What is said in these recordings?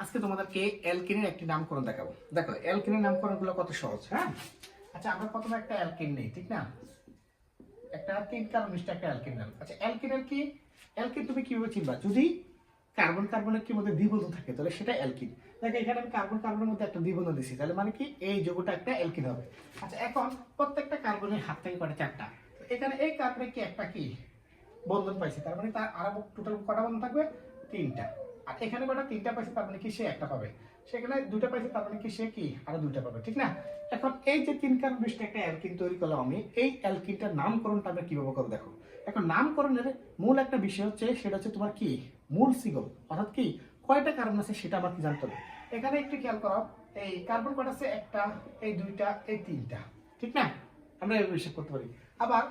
আজকে তোমাদেরকে অ্যালকিনের একটি নামকরণ দেখাবো। দেখো অ্যালকিনের নামকরণগুলো কত সহজ। হ্যাঁ, আচ্ছা আমরা প্রথমে একটা অ্যালকিন নেই, ঠিক না? একটা তিন কার্বন মিষ্টি একটা অ্যালকিন নাম। আচ্ছা অ্যালকিনের কি, অ্যালকিন তুমি কিভাবে চিনবা? যদি কার্বন কার্বনের কি মধ্যে দ্বিবন্ধন থাকে তাহলে সেটা অ্যালকিন। দেখো এখানে আমি কার্বন কার্বনের মধ্যে একটা দ্বিবন্ধন দিছি, তাহলে মানে কি এই যৌগটা একটা অ্যালকিন হবে। আচ্ছা এখন প্রত্যেকটা কার্বনের হাত থেকে কটা? চারটা। এখানে এই কার্বনে কি একটা কি বন্ধন পাইছে, তার মানে তার আরো টোটাল কটা বন্ধন থাকবে? তিনটা। আর এখানে কটা? তিনটা পাইছে, তার মানে কি সে একটা পাবে। সেখানে দুটা পাইছে, তার মানে কি সে কি আরো দুইটা পাবে, ঠিক না? এখন এই যে তিন কার্বন বিশিষ্ট একটা অ্যালকিন তৈরি করলাম আমি, এই অ্যালকিনটার নামকরণটা আমরা কিভাবে করবো দেখো। এখন নামকরণের মূল একটা বিষয় হচ্ছে, সেটা হচ্ছে তোমার কি মূল সিগল, অর্থাৎ কি কয়টা কার্বন আছে সেটা আমার কি জানতে হবে। এখানে একটু খেয়াল করো, এই কার্বন কয়টা আছে? একটা, এই দুইটা, এই তিনটা, ঠিক না? আমরা এই হিসাব করতে পারি। আবার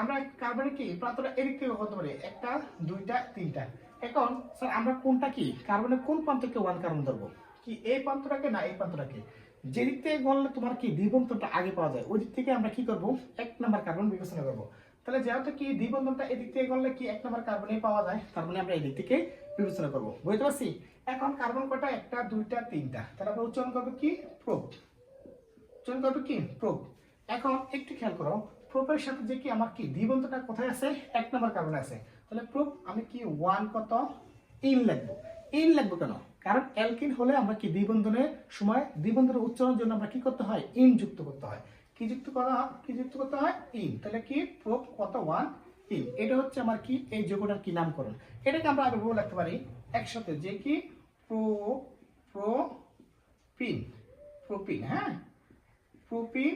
আমরা কার্বনের কি প্রান্তটা এদিক থেকে করতে পারি, একটা, দুইটা, তিনটা। এখন স্যার আমরা কোনটা কি কার্বনের কোন প্রান্তকে ওয়ান কার্বন ধরবো? কি এই প্রান্তটাকে না এই প্রান্তটাকে? যে দিক থেকে গড়লে তোমার কি দ্বিবন্ধনটা আগে পাওয়া যায়, ওই দিক থেকে আমরা কি করব? এক নাম্বার কার্বন বিবেচনা করব। তাহলে যেহেতু কি দ্বিবন্ধনটা এদিক থেকে গড়লে কি এক নাম্বার কার্বনে পাওয়া যায়, তার মানে আমরা এই দিক থেকে বিবেচনা করব। বুঝতে পারছি? এখন কার্বন কয়টা? একটা, দুইটা, তিনটা। তাহলে আমরা উচ্চারণ করবো কি? প্রোপ। উচ্চারণ করবো কি? প্রোপ। এখন একটু খেয়াল করো, প্রোপের সাথে যে কি আমার কি দ্বিবন্ধনটা কোথায় আছে? এক নাম্বার কার্বনে আছে। তাহলে প্রোপ আমি কি ওয়ান কত ইন লিখবো। ইন লিখবো কেন? কারণ অ্যালকিন হলে আমরা কি দ্বিবন্ধনের সময় দ্বিবন্ধনের উচ্চারণের জন্য আমরা কি করতে হয়? ইন যুক্ত করতে হয়। কি যুক্ত করা হয়? কি যুক্ত করতে হয়? ইন। তাহলে কি প্রোপ কত? One in. এটা হচ্ছে আমার কি এই যৌগটার কি নামকরণ। এটাকে আমরা আগে বলে রাখতে পারি একসাথে, যে কি প্রো প্রোপিন। প্রোপিন, হ্যাঁ, প্রোপিন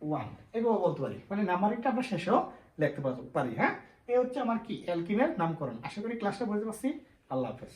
ওয়ান এভাবে বলতে পারি, মানে নাম্বারিংটা আমরা শেষেও লিখতে পারি। হ্যাঁ, এ হচ্ছে আমার কি অ্যালকিনের নামকরণ। আশা করি ক্লাসটা বুঝতে পারছি। আল্লাহ হাফেজ।